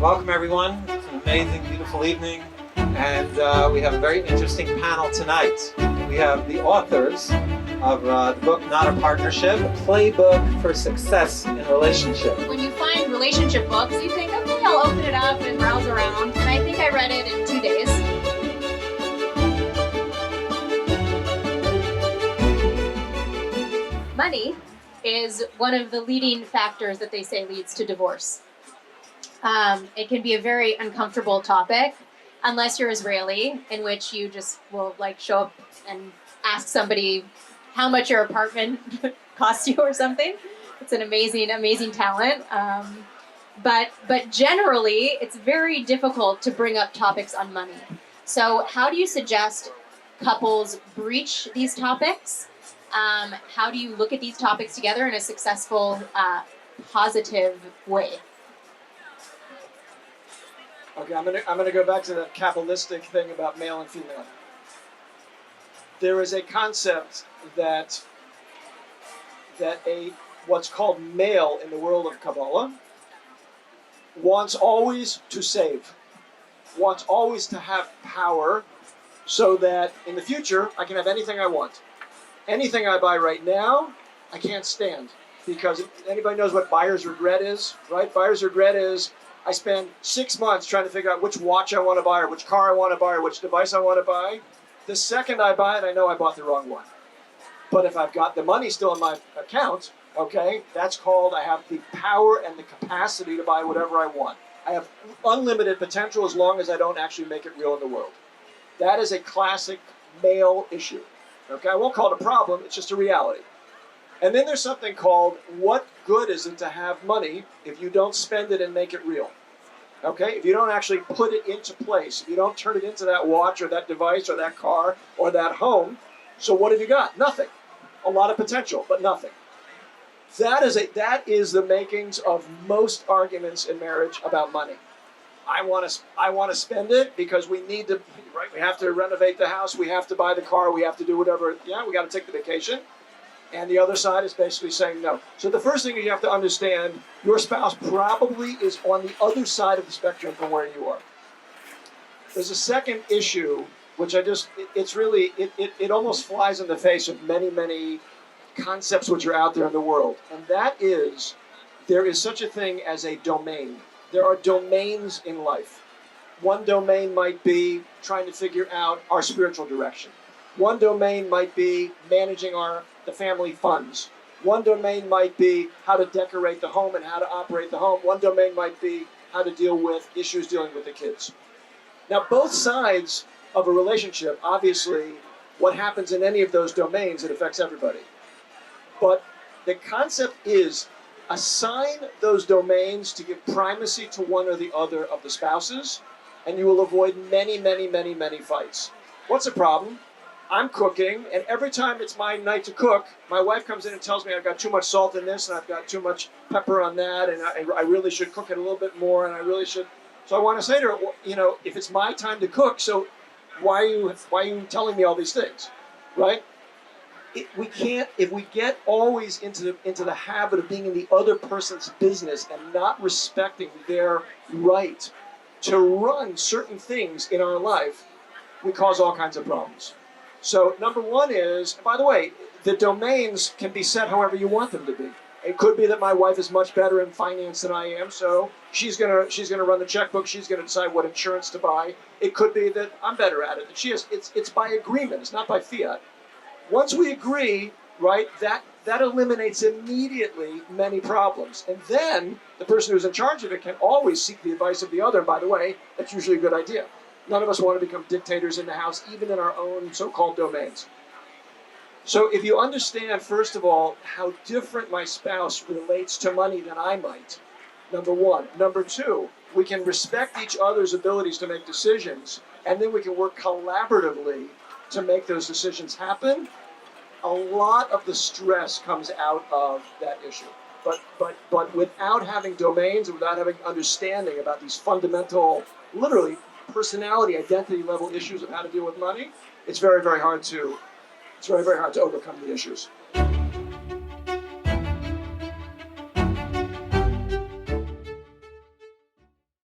Welcome, everyone. It's an amazing, beautiful evening, and we have a very interesting panel tonight. We have the authors of the book Not a Partnership, a playbook for success in relationship. When you find relationship books, you think, okay, I'll open it up and browse around, and I think I read it in 2 days. Money is one of the leading factors that they say leads to divorce. It can be a very uncomfortable topic, unless you're Israeli, in which you just will show up and ask somebody how much your apartment costs you or something. It's an amazing, amazing talent. But generally, it's very difficult to bring up topics on money. So how do you suggest couples breach these topics? How do you look at these topics together in a successful, positive way? Okay, I'm gonna go back to the Kabbalistic thing about male and female. There is a concept that what's called male in the world of Kabbalah wants always to save, wants always to have power, so that in the future I can have anything I want. Anything I buy right now, I can't stand, because anybody knows what buyer's regret is, right? Buyer's regret is I spend 6 months trying to figure out which watch I want to buy, or which car I want to buy, or which device I want to buy. The second I buy it, I know I bought the wrong one. But if I've got the money still in my account, okay, that's called I have the power and the capacity to buy whatever I want. I have unlimited potential as long as I don't actually make it real in the world. That is a classic male issue. Okay, I won't call it a problem, it's just a reality. And then there's something called, what good is it to have money if you don't spend it and make it real? Okay, if you don't actually put it into place, if you don't turn it into that watch or that device or that car or that home, so what have you got? Nothing. A lot of potential, but nothing. That is the makings of most arguments in marriage about money. I want to spend it because we need to, right? We have to renovate the house, we have to buy the car, we have to do whatever. Yeah, we got to take the vacation. And the other side is basically saying no. So the first thing you have to understand, your spouse probably is on the other side of the spectrum from where you are. There's a second issue, which it almost flies in the face of many, many concepts which are out there in the world. And that is, there is such a thing as a domain. There are domains in life. One domain might be trying to figure out our spiritual direction. One domain might be managing the family funds. One domain might be how to decorate the home and how to operate the home. One domain might be how to deal with issues dealing with the kids. Now, both sides of a relationship, obviously, what happens in any of those domains, it affects everybody. But the concept is, assign those domains to give primacy to one or the other of the spouses, and you will avoid many, many, many, many fights. What's the problem? I'm cooking, and every time it's my night to cook, my wife comes in and tells me I've got too much salt in this, and I've got too much pepper on that, and I really should cook it a little bit more, and I really should. So I want to say to her, well, if it's my time to cook, so why are you telling me all these things, right? We can't, if we get always into the habit of being in the other person's business and not respecting their right to run certain things in our life, we cause all kinds of problems. So number one is, by the way, the domains can be set however you want them to be. It could be that my wife is much better in finance than I am, so she's gonna run the checkbook. She's gonna decide what insurance to buy. It could be that I'm better at it than she is. It's by agreement. It's not by fiat. Once we agree, right, that eliminates immediately many problems. And then the person who's in charge of it can always seek the advice of the other. And by the way, that's usually a good idea. None of us want to become dictators in the house, even in our own so-called domains. So if you understand, first of all, how different my spouse relates to money than I might, number one. Number two, we can respect each other's abilities to make decisions, and then we can work collaboratively to make those decisions happen. A lot of the stress comes out of that issue. But without having domains, and without having understanding about these fundamental, literally, personality, identity level issues of how to deal with money, it's very, very hard to overcome the issues.